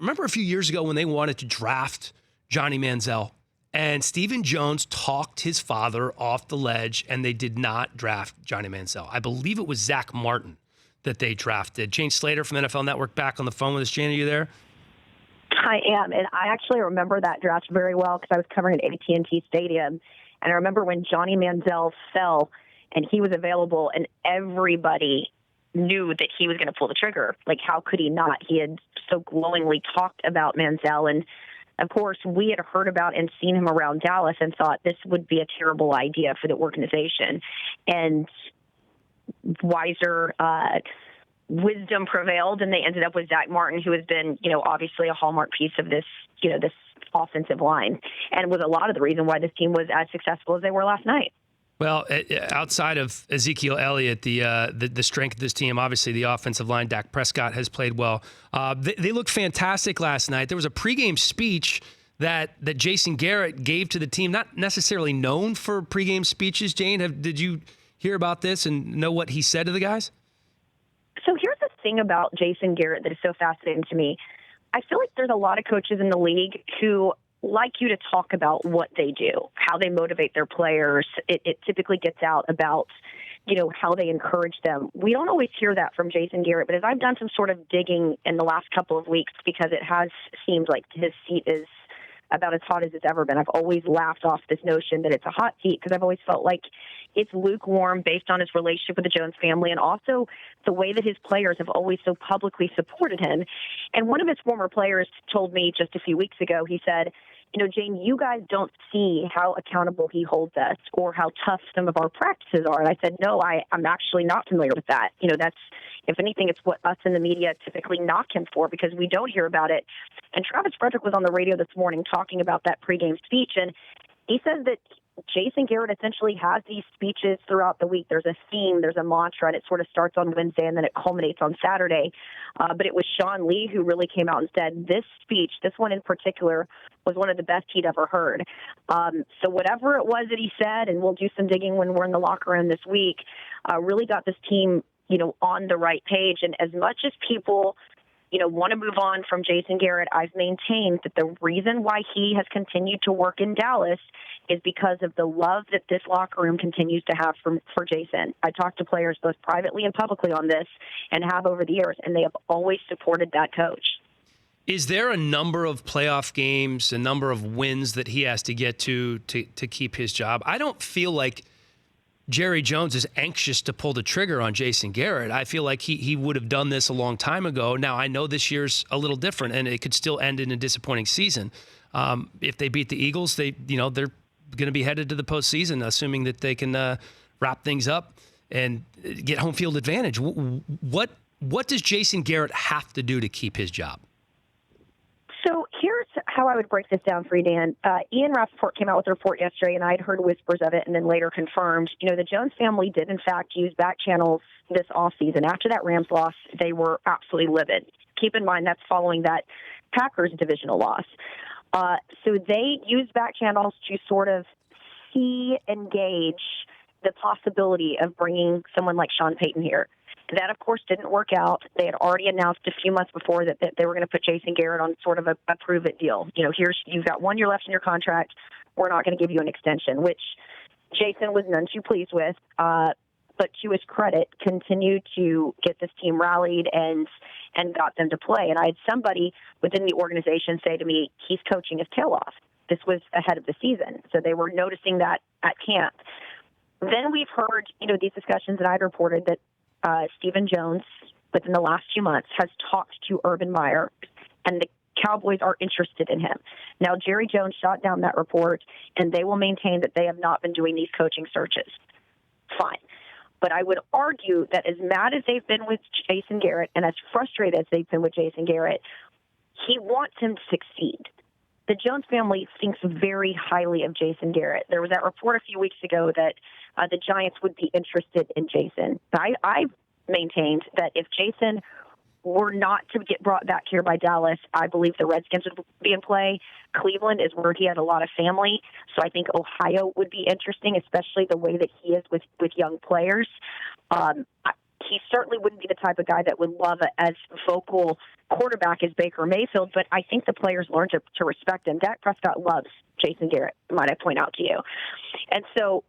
remember a few years ago when they wanted to draft Johnny Manziel, and Stephen Jones talked his father off the ledge, and they did not draft Johnny Manziel. I believe it was Zach Martin that they drafted. Jane Slater from NFL Network back on the phone with us. Jane, are you there? I am, and I actually remember that draft very well because I was covering at AT&T Stadium, and I remember when Johnny Manziel fell and he was available, and everybody knew that he was going to pull the trigger. Like, how could he not? He had so glowingly talked about Manziel, and of course, we had heard about and seen him around Dallas and thought this would be a terrible idea for the organization. And wiser wisdom prevailed, and they ended up with Zach Martin, who has been, obviously a hallmark piece of this, this offensive line, and was a lot of the reason why this team was as successful as they were last night. Well, outside of Ezekiel Elliott, the strength of this team, obviously the offensive line, Dak Prescott has played well. They looked fantastic last night. There was a pregame speech that Jason Garrett gave to the team, not necessarily known for pregame speeches. Jane, did you hear about this and know what he said to the guys? So here's the thing about Jason Garrett that is so fascinating to me. I feel like there's a lot of coaches in the league who like you to talk about what they do, how they motivate their players. It typically gets out about, how they encourage them. We don't always hear that from Jason Garrett, but as I've done some sort of digging in the last couple of weeks, because it has seemed like his seat is about as hot as it's ever been. I've always laughed off this notion that it's a hot seat because I've always felt like it's lukewarm based on his relationship with the Jones family and also the way that his players have always so publicly supported him. And one of his former players told me just a few weeks ago, he said, Jane, you guys don't see how accountable he holds us or how tough some of our practices are. And I said, no, I'm actually not familiar with that. That's, if anything, it's what us in the media typically knock him for because we don't hear about it. And Travis Frederick was on the radio this morning talking about that pregame speech, and he says that Jason Garrett essentially has these speeches throughout the week. There's a theme, there's a mantra, and it sort of starts on Wednesday and then it culminates on Saturday. But it was Sean Lee who really came out and said this speech, this one in particular, was one of the best he'd ever heard. So whatever it was that he said, and we'll do some digging when we're in the locker room this week, really got this team, on the right page. And as much as people want to move on from Jason Garrett, I've maintained that the reason why he has continued to work in Dallas is because of the love that this locker room continues to have for Jason. I talked to players both privately and publicly on this and have over the years, and they have always supported that coach. Is there a number of playoff games, a number of wins that he has to get to keep his job? I don't feel like Jerry Jones is anxious to pull the trigger on Jason Garrett. I feel like he would have done this a long time ago. Now, I know this year's a little different, and it could still end in a disappointing season. If they beat the Eagles, they're going to be headed to the postseason, assuming that they can wrap things up and get home field advantage. What does Jason Garrett have to do to keep his job? So here's how I would break this down for you, Dan. Ian Rappaport came out with a report yesterday, and I'd heard whispers of it and then later confirmed. The Jones family did, in fact, use back channels this offseason. After that Rams loss, they were absolutely livid. Keep in mind, that's following that Packers divisional loss. So they used back channels to sort of engage the possibility of bringing someone like Sean Payton here. That, of course, didn't work out. They had already announced a few months before that they were going to put Jason Garrett on sort of a prove-it deal. You've got 1 year left in your contract. We're not going to give you an extension, which Jason was none too pleased with. But to his credit, continued to get this team rallied and got them to play. And I had somebody within the organization say to me, he's coaching his tail off. This was ahead of the season. So they were noticing that at camp. Then we've heard, these discussions that I'd reported that Stephen Jones, within the last few months, has talked to Urban Meyer, and the Cowboys are interested in him. Now, Jerry Jones shot down that report, and they will maintain that they have not been doing these coaching searches. Fine. But I would argue that as mad as they've been with Jason Garrett and as frustrated as they've been with Jason Garrett, he wants him to succeed. The Jones family thinks very highly of Jason Garrett. There was that report a few weeks ago that the Giants would be interested in Jason. I maintained that if Jason were not to get brought back here by Dallas, I believe the Redskins would be in play. Cleveland is where he had a lot of family, so I think Ohio would be interesting, especially the way that he is with young players. he certainly wouldn't be the type of guy that would love as vocal quarterback as Baker Mayfield, but I think the players learned to respect him. Dak Prescott loves Jason Garrett, might I point out to you. And so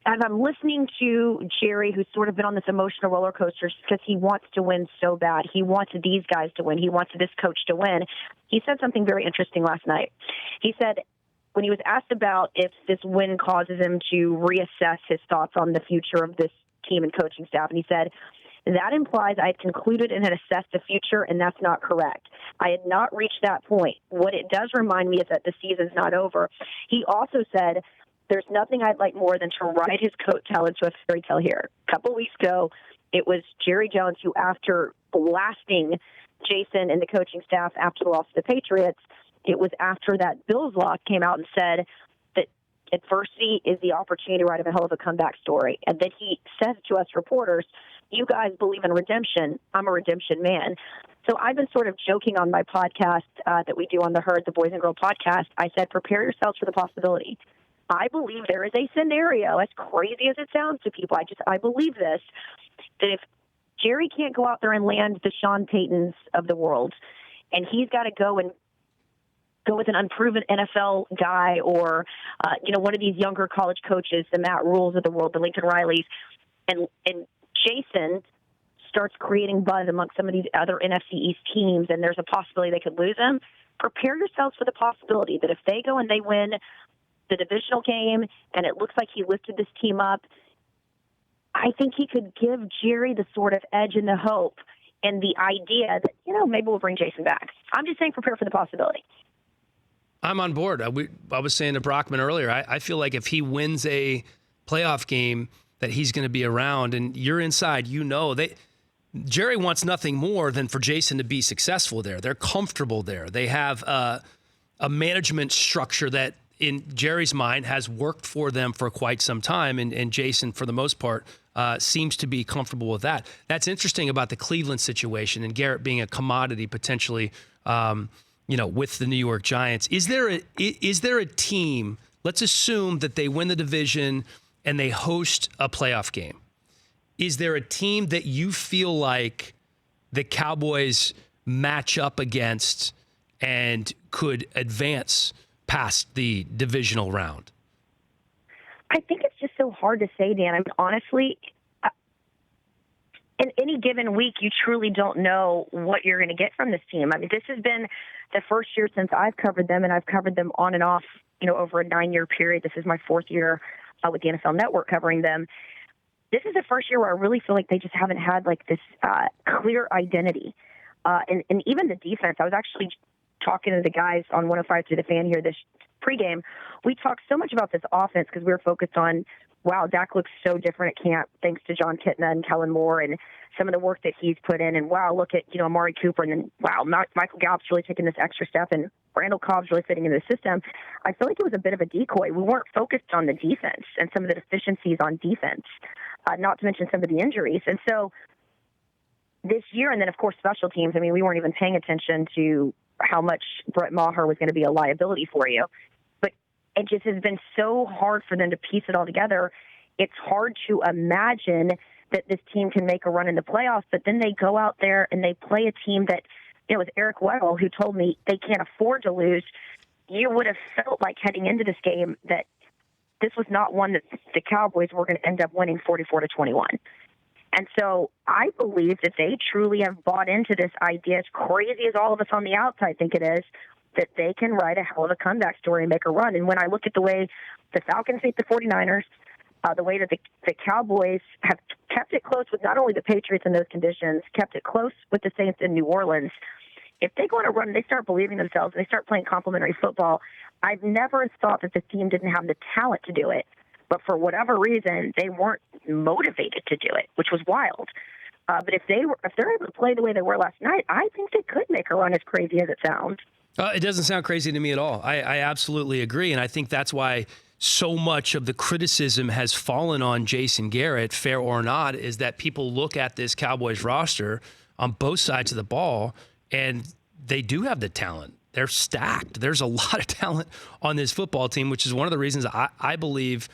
as I'm listening to Jerry, who's sort of been on this emotional roller coaster because he wants to win so bad, he wants these guys to win, he wants this coach to win, he said something very interesting last night. He said, when he was asked about if this win causes him to reassess his thoughts on the future of this team and coaching staff, and he said, that implies I had concluded and had assessed the future, and that's not correct. I had not reached that point. What it does remind me is that the season's not over. He also said, there's nothing I'd like more than to ride his coattail into a fairy tale here. A couple weeks ago, it was Jerry Jones who, after blasting Jason and the coaching staff after the loss to the Patriots, it was after that Bills loss came out and said that adversity is the opportunity to write a hell of a comeback story. And then he says to us reporters, you guys believe in redemption. I'm a redemption man. So I've been sort of joking on my podcast that we do on the Herd, the Boys and Girl podcast. I said, prepare yourselves for the possibility. I believe there is a scenario, as crazy as it sounds to people, I believe this, that if Jerry can't go out there and land the Sean Paytons of the world, and he's got to go with an unproven NFL guy or, one of these younger college coaches, the Matt Rules of the world, the Lincoln Rileys, and Jason starts creating buzz amongst some of these other NFC East teams, and there's a possibility they could lose him, prepare yourselves for the possibility that if they go and they win the divisional game and it looks like he lifted this team up, I think he could give Jerry the sort of edge and the hope and the idea that, maybe we'll bring Jason back. I'm just saying prepare for the possibility. I'm on board. I was saying to Brockman earlier, I feel like if he wins a playoff game that he's going to be around, and you're inside, Jerry wants nothing more than for Jason to be successful there. They're comfortable there. They have a management structure that, in Jerry's mind, has worked for them for quite some time, and Jason, for the most part, seems to be comfortable with that. That's interesting about the Cleveland situation and Garrett being a commodity potentially, with the New York Giants. Is there a team? Let's assume that they win the division and they host a playoff game. Is there a team that you feel like the Cowboys match up against and could advance past the divisional round? I think it's just so hard to say, Dan. I mean, honestly, in any given week, you truly don't know what you're going to get from this team. I mean, this has been the first year since I've covered them, and I've covered them on and off, over a 9-year period. This is my 4th year with the NFL Network covering them. This is the first year where I really feel like they just haven't had like this clear identity. And even the defense, I was actually talking to the guys on 105 through the Fan here this pregame. We talked so much about this offense because we were focused on, wow, Dak looks so different at camp thanks to John Kitna and Kellen Moore and some of the work that he's put in. And wow, look at, Amari Cooper. And then, wow, Michael Gallup's really taking this extra step and Randall Cobb's really fitting into the system. I feel like it was a bit of a decoy. We weren't focused on the defense and some of the deficiencies on defense, not to mention some of the injuries. And so this year, and then, of course, special teams, I mean, we weren't even paying attention to how much Brett Maher was going to be a liability for you. But it just has been so hard for them to piece it all together. It's hard to imagine that this team can make a run in the playoffs, but then they go out there and they play a team that, it was Eric Weddle who told me they can't afford to lose. You would have felt like heading into this game that this was not one that the Cowboys were going to end up winning 44-21. And so I believe that they truly have bought into this idea, as crazy as all of us on the outside think it is, that they can write a hell of a comeback story and make a run. And when I look at the way the Falcons beat the 49ers, the way that the Cowboys have kept it close with not only the Patriots in those conditions, kept it close with the Saints in New Orleans, if they go on a run and they start believing themselves and they start playing complementary football, I've never thought that the team didn't have the talent to do it. But for whatever reason, they weren't motivated to do it, which was wild. But if they're able to play the way they were last night, I think they could make a run, as crazy as it sounds. It doesn't sound crazy to me at all. I absolutely agree, and I think that's why so much of the criticism has fallen on Jason Garrett, fair or not, is that people look at this Cowboys roster on both sides of the ball, and they do have the talent. They're stacked. There's a lot of talent on this football team, which is one of the reasons I believe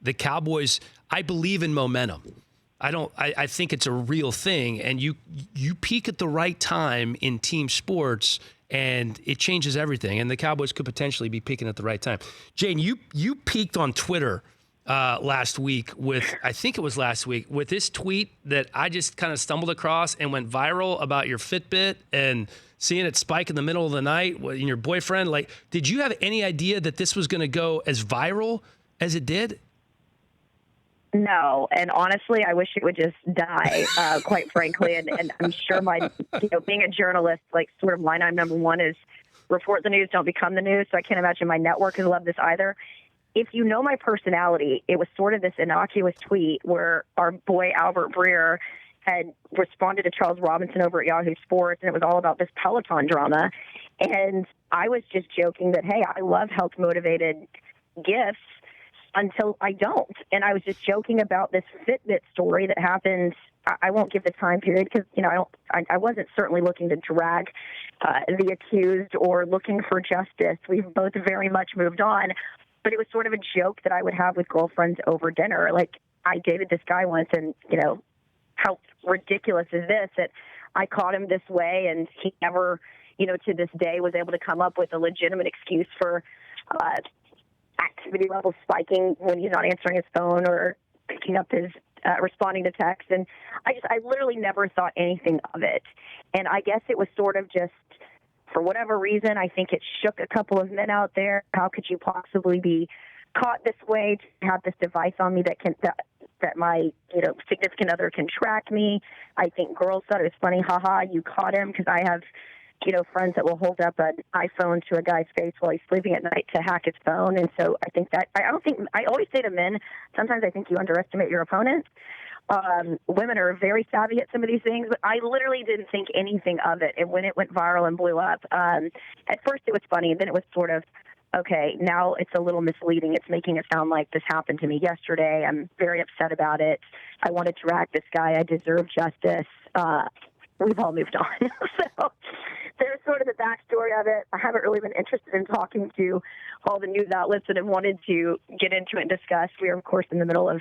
the Cowboys, I believe in momentum. I think it's a real thing, and you peak at the right time in team sports, and it changes everything. And the Cowboys could potentially be peaking at the right time. Jane, you peaked on Twitter last week with, I think it was last week, with this tweet that I just kind of stumbled across and went viral about your Fitbit and seeing it spike in the middle of the night and your boyfriend. Like, did you have any idea that this was going to go as viral as it did? No, and honestly, I wish it would just die, quite frankly. And I'm sure being a journalist, like sort of line item number one is report the news, don't become the news. So I can't imagine my network has loved this either. If you know my personality, it was sort of this innocuous tweet where our boy Albert Breer had responded to Charles Robinson over at Yahoo Sports, and it was all about this Peloton drama. And I was just joking that, hey, I love health-motivated gifts until I don't. And I was just joking about this Fitbit story that happened. I won't give the time period because, I wasn't certainly looking to drag the accused or looking for justice. We've both very much moved on. But it was sort of a joke that I would have with girlfriends over dinner. Like, I dated this guy once, and, how ridiculous is this that I caught him this way, and he never, to this day was able to come up with a legitimate excuse for activity levels spiking when he's not answering his phone or picking up his responding to text. And I literally never thought anything of it. And I guess it was sort of just, for whatever reason, I think it shook a couple of men out there. How could you possibly be caught this way, to have this device on me that my significant other can track me? I think girls thought it was funny. Haha, you caught him, because I have friends that will hold up an iPhone to a guy's face while he's sleeping at night to hack his phone. And so I think that I always say to men, sometimes I think you underestimate your opponent. Women are very savvy at some of these things, but I literally didn't think anything of it. And when it went viral and blew up, at first it was funny, and then it was sort of, okay, now it's a little misleading. It's making it sound like this happened to me yesterday. I'm very upset about it. I want to track this guy. I deserve justice. We've all moved on. So there's sort of the backstory of it. I haven't really been interested in talking to all the news outlets that have wanted to get into it and discuss. We are, of course, in the middle of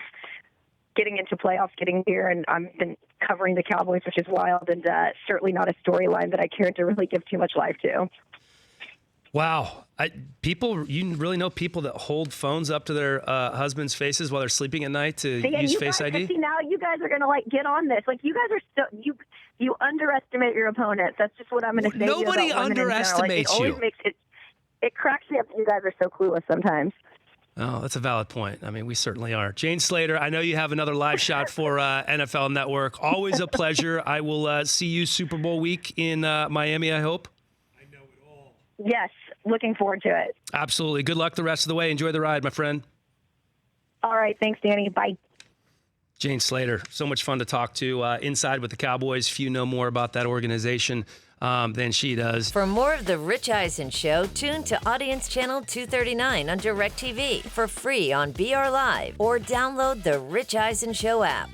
getting into playoffs, getting here, and I've been covering the Cowboys, which is wild, and certainly not a storyline that I care to really give too much life to. Wow. You really know people that hold phones up to their husbands' faces while they're sleeping at night to use Face ID? Now you guys are going to get on this. You guys are you underestimate your opponents. That's just what I'm going to say. Nobody underestimates you. It cracks me up that you guys are so clueless sometimes. Oh, that's a valid point. I mean, we certainly are. Jane Slater, I know you have another live shot for NFL Network. Always a pleasure. I will see you Super Bowl week in Miami, I hope. Yes, looking forward to it. Absolutely. Good luck the rest of the way. Enjoy the ride, my friend. All right. Thanks, Danny. Bye. Jane Slater, so much fun to talk to. Inside with the Cowboys. Few know more about that organization than she does. For more of The Rich Eisen Show, tune to Audience Channel 239 on DirecTV for free on BR Live, or download the Rich Eisen Show app.